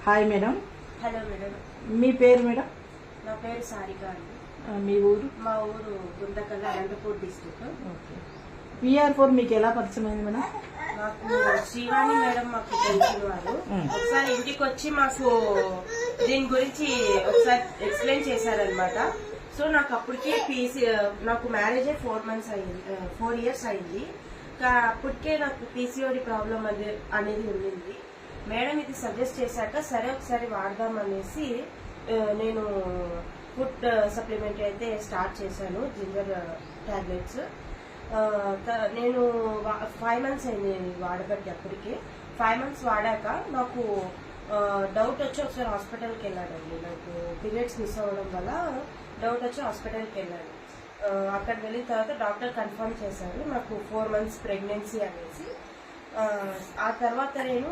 Hi madam. Hello madam. మీ పేరు madam? నా పేరు సారిక అండి. మీ ఊరు? మా ఊరు Guntakal, Anantapur district. Okay. PR4 మీకు ఎలా పరిచయం అయింది మేడం? మాకు శ్రీవాణి మేడం మాకు తెలిసిన వారు ఒకసారి ఇంటికి వచ్చి మాకు దీని గురించి ఒకసారి ఎక్స్ప్లెయిన్ చేశారనమాట. సో నాకు అప్పటికే నాకు మ్యారేజ్ 4 years అయింది. అప్పటికే నాకు PCOD ప్రాబ్లం అనేది ఉండింది. మేడం ఇది సజెస్ట్ చేశాక సరే ఒకసారి వాడదాం అనేసి నేను ఫుడ్ సప్లిమెంట్ అయితే స్టార్ట్ చేశాను, జింజర్ టాబ్లెట్స్. నేను 5 months అయింది వాడబట్టి. అప్పటికే 5 months వాడాక నాకు డౌట్ వచ్చి ఒకసారి హాస్పిటల్కి వెళ్ళానండి. నాకు పీరియడ్స్ మిస్ అవ్వడం వల్ల డౌట్ వచ్చి హాస్పిటల్కి వెళ్ళాను. అక్కడ వెళ్ళిన తర్వాత డాక్టర్ కన్ఫర్మ్ చేశారు నాకు 4 months ప్రెగ్నెన్సీ అనేసి. ఆ తర్వాత నేను